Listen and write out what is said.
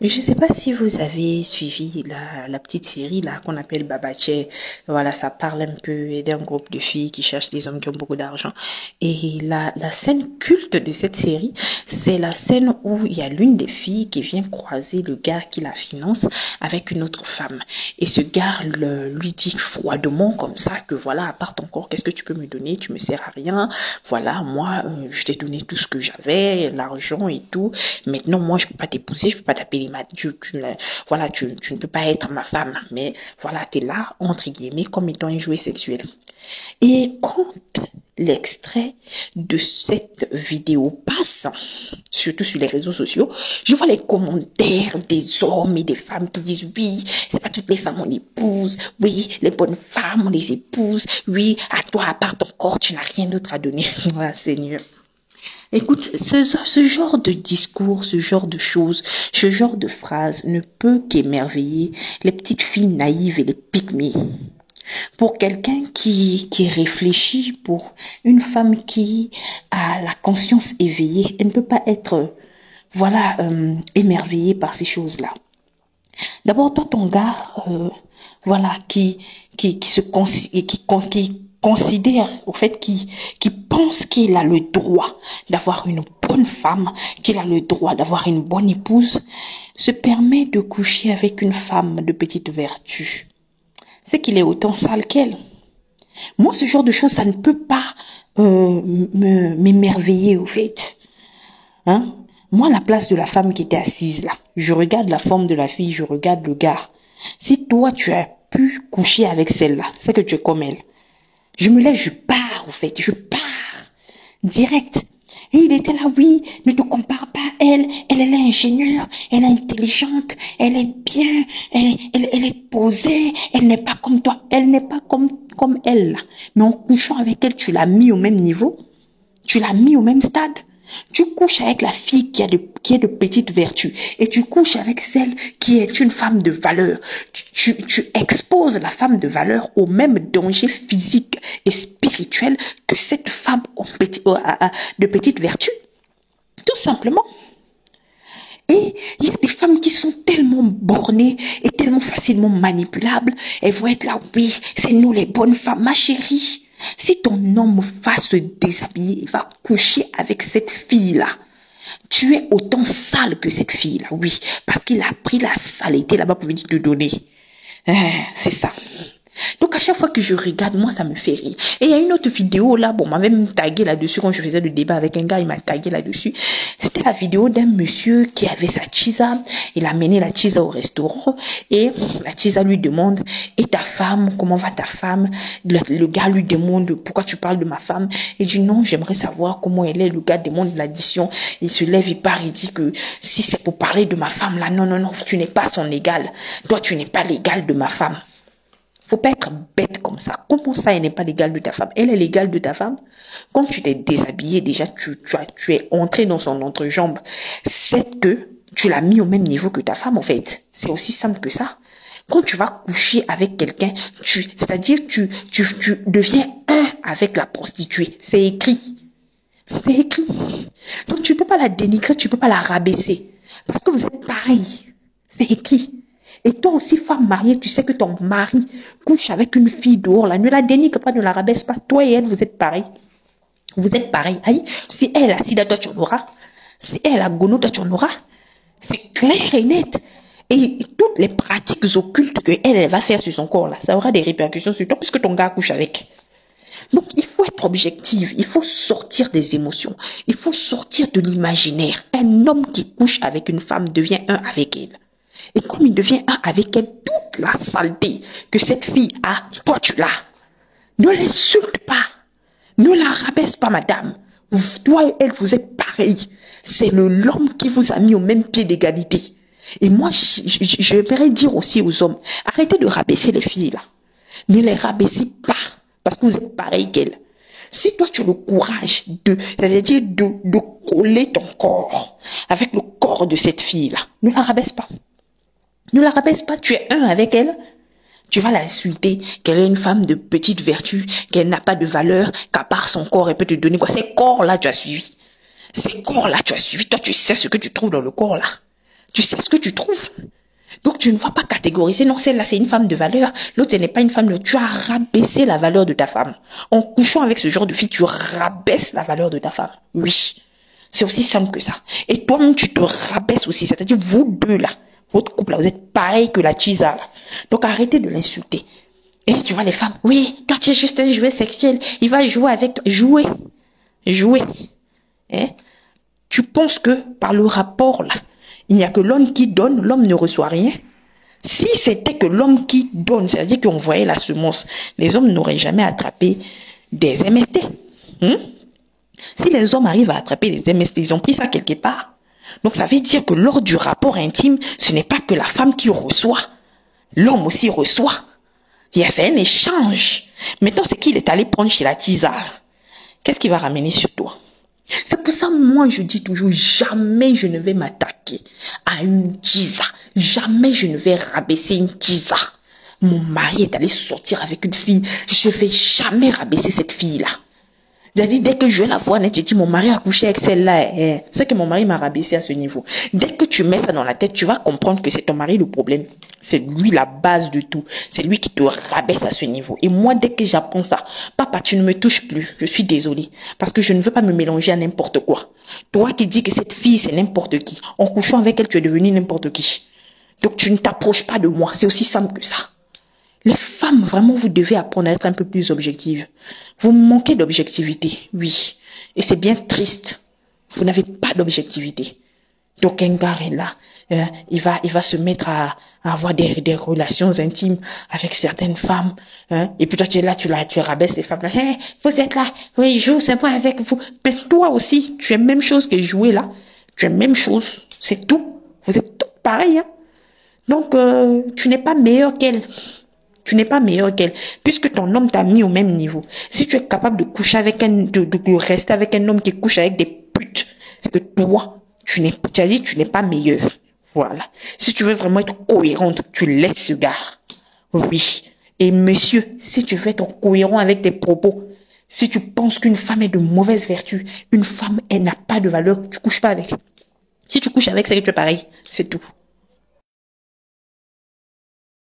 Je ne sais pas si vous avez suivi la petite série là qu'on appelle Babache. Voilà, ça parle un peu d'un groupe de filles qui cherchent des hommes qui ont beaucoup d'argent. Et la scène culte de cette série, c'est la scène où il y a l'une des filles qui vient croiser le gars qui la finance avec une autre femme. Et ce gars lui dit froidement comme ça que voilà, à part ton corps, qu'est-ce que tu peux me donner? Tu me sers à rien. Voilà, moi, je t'ai donné tout ce que j'avais, l'argent et tout. Maintenant, moi, je peux pas t'épouser, je peux pas t'appeler voilà, tu ne peux pas être ma femme. Mais voilà, t'es là, entre guillemets, comme étant un jouet sexuel. Et quand l'extrait de cette vidéo passe, surtout sur les réseaux sociaux, je vois les commentaires des hommes et des femmes qui disent oui, c'est pas toutes les femmes on épouse, oui, les bonnes femmes on les épouse, oui, à toi, à part ton corps, tu n'as rien d'autre à donner. Ah, Seigneur. Écoute, ce genre de discours, ce genre de choses, ce genre de phrases ne peut qu'émerveiller les petites filles naïves et les pygmées. Pour quelqu'un qui réfléchit, pour une femme qui a la conscience éveillée, elle ne peut pas être, voilà, émerveillée par ces choses-là. D'abord, toi, ton gars, voilà, qui se qui considère, au fait, qui pense qu'il a le droit d'avoir une bonne femme, qu'il a le droit d'avoir une bonne épouse, se permet de coucher avec une femme de petite vertu. C'est qu'il est autant sale qu'elle. Moi, ce genre de choses, ça ne peut pas m'émerveiller, au fait. Hein? Moi, à la place de la femme qui était assise là, je regarde la forme de la fille, je regarde le gars. Si toi, tu as pu coucher avec celle-là, c'est que tu es comme elle. Je me lève, je pars, au fait, je pars. Direct. Et il était là, oui, ne te compare pas à elle. Elle est ingénieure, elle est intelligente, elle est bien, elle est posée, elle n'est pas comme toi, elle n'est pas comme elle là. Mais en couchant avec elle, tu l'as mis au même niveau, tu l'as mis au même stade. Tu couches avec la fille qui est de petite vertu et tu couches avec celle qui est une femme de valeur. Tu exposes la femme de valeur au même danger physique et spirituel que cette femme de petite vertu. Tout simplement. Et il y a des femmes qui sont tellement bornées et tellement facilement manipulables. Elles vont être là, oui, c'est nous les bonnes femmes, ma chérie. Si ton homme va se déshabiller, il va coucher avec cette fille-là, tu es autant sale que cette fille-là, oui, parce qu'il a pris la saleté là-bas pour venir te donner. C'est ça. Donc à chaque fois que je regarde, moi ça me fait rire. Et il y a une autre vidéo là, bon, on m'avait même tagué là-dessus quand je faisais le débat avec un gars, il m'a tagué là-dessus. C'était la vidéo d'un monsieur qui avait sa chisa, il a mené la chisa au restaurant et la chisa lui demande, et ta femme, comment va ta femme? Le gars lui demande, pourquoi tu parles de ma femme? Il dit non, j'aimerais savoir comment elle est. Le gars demande l'addition, il se lève, il part, il dit que si c'est pour parler de ma femme là, non, non, non, tu n'es pas son égal. Toi, tu n'es pas l'égal de ma femme. Faut pas être bête comme ça. Comment ça, elle n'est pas l'égale de ta femme? Elle est l'égale de ta femme. Quand tu t'es déshabillé, déjà, tu es entré dans son entrejambe. C'est que tu l'as mis au même niveau que ta femme, en fait. C'est aussi simple que ça. Quand tu vas coucher avec quelqu'un, c'est-à-dire, tu deviens un avec la prostituée. C'est écrit. C'est écrit. Donc, tu peux pas la dénigrer, tu peux pas la rabaisser. Parce que vous êtes pareil. C'est écrit. Et toi aussi, femme mariée, tu sais que ton mari couche avec une fille dehors, là. Ne la dénigre pas, ne la rabaisse pas. Toi et elle, vous êtes pareil. Vous êtes pareil. Aïe, si elle a sida, toi tu en auras. Si elle a gono, toi tu en auras. C'est clair et net. Et toutes les pratiques occultes que elle va faire sur son corps, là, ça aura des répercussions sur toi puisque ton gars couche avec. Donc, il faut être objectif. Il faut sortir des émotions. Il faut sortir de l'imaginaire. Un homme qui couche avec une femme devient un avec elle. Et comme il devient un avec elle, toute la saleté que cette fille a, toi tu l'as. Ne l'insulte pas. Ne la rabaisse pas, madame. Toi et elle, vous êtes pareils. C'est l'homme qui vous a mis au même pied d'égalité. Et moi, je vais dire aussi aux hommes, arrêtez de rabaisser les filles là. Ne les rabaissez pas, parce que vous êtes pareils qu'elles. Si toi tu as le courage c'est-à-dire de coller ton corps avec le corps de cette fille là, ne la rabaisse pas. Ne la rabaisse pas, tu es un avec elle. Tu vas l'insulter, qu'elle est une femme de petite vertu, qu'elle n'a pas de valeur, qu'à part son corps, elle peut te donner quoi? Ces corps-là, tu as suivi. Ces corps-là, tu as suivi. Toi, tu sais ce que tu trouves dans le corps-là. Tu sais ce que tu trouves. Donc, tu ne vas pas catégoriser, non, celle-là, c'est une femme de valeur, l'autre, ce n'est pas une femme de valeur. Tu as rabaissé la valeur de ta femme. En couchant avec ce genre de fille, tu rabaisses la valeur de ta femme. Oui. C'est aussi simple que ça. Et toi-même, tu te rabaisses aussi. C'est-à-dire, vous deux, là, votre couple, là, vous êtes pareil que la Tisa, là. Donc, arrêtez de l'insulter. Et tu vois les femmes, oui, toi, tu es juste un jouet sexuel. Il va jouer avec toi. Jouer. Jouer. Hein? Tu penses que, par le rapport, là, il n'y a que l'homme qui donne, l'homme ne reçoit rien. Si c'était que l'homme qui donne, c'est-à-dire qu'on voyait la semence, les hommes n'auraient jamais attrapé des MST. Si les hommes arrivent à attraper des MST, ils ont pris ça quelque part. Donc ça veut dire que lors du rapport intime, ce n'est pas que la femme qui reçoit, l'homme aussi reçoit. C'est un échange. Maintenant, c'est qu'il est allé prendre chez la tisane. Qu'est-ce qu'il va ramener sur toi? C'est pour ça, moi, je dis toujours, jamais je ne vais m'attaquer à une tisa. Jamais je ne vais rabaisser une tisa. Mon mari est allé sortir avec une fille. Je vais jamais rabaisser cette fille-là. J'ai dit, dès que je vais la voir, j'ai dit, mon mari a couché avec celle-là. C'est que mon mari m'a rabaissé à ce niveau. Dès que tu mets ça dans la tête, tu vas comprendre que c'est ton mari le problème. C'est lui la base de tout. C'est lui qui te rabaisse à ce niveau. Et moi, dès que j'apprends ça, papa, tu ne me touches plus. Je suis désolée. Parce que je ne veux pas me mélanger à n'importe quoi. Toi qui dis que cette fille, c'est n'importe qui. En couchant avec elle, tu es devenu n'importe qui. Donc, tu ne t'approches pas de moi. C'est aussi simple que ça. Les femmes, vraiment, vous devez apprendre à être un peu plus objectives. Vous manquez d'objectivité, oui. Et c'est bien triste. Vous n'avez pas d'objectivité. Donc, un gars est là, il va se mettre à avoir des relations intimes avec certaines femmes, et puis toi, tu es là, tu rabaisses les femmes, là, hey, vous êtes là, oui, joue, c'est moi avec vous. Mais toi aussi, tu es même chose que jouer là. Tu es même chose. C'est tout. Vous êtes toutes pareilles, hein. Donc, tu n'es pas meilleur qu'elle. Tu n'es pas meilleur qu'elle, puisque ton homme t'a mis au même niveau. Si tu es capable de coucher avec de rester avec un homme qui couche avec des putes, c'est que toi, tu as dit, tu n'es pas meilleur. Voilà. Si tu veux vraiment être cohérente, tu laisses ce gars. Oui. Et monsieur, si tu veux être cohérent avec tes propos, si tu penses qu'une femme est de mauvaise vertu, une femme, elle n'a pas de valeur, tu couches pas avec. Si tu couches avec, c'est que tu es pareil. C'est tout.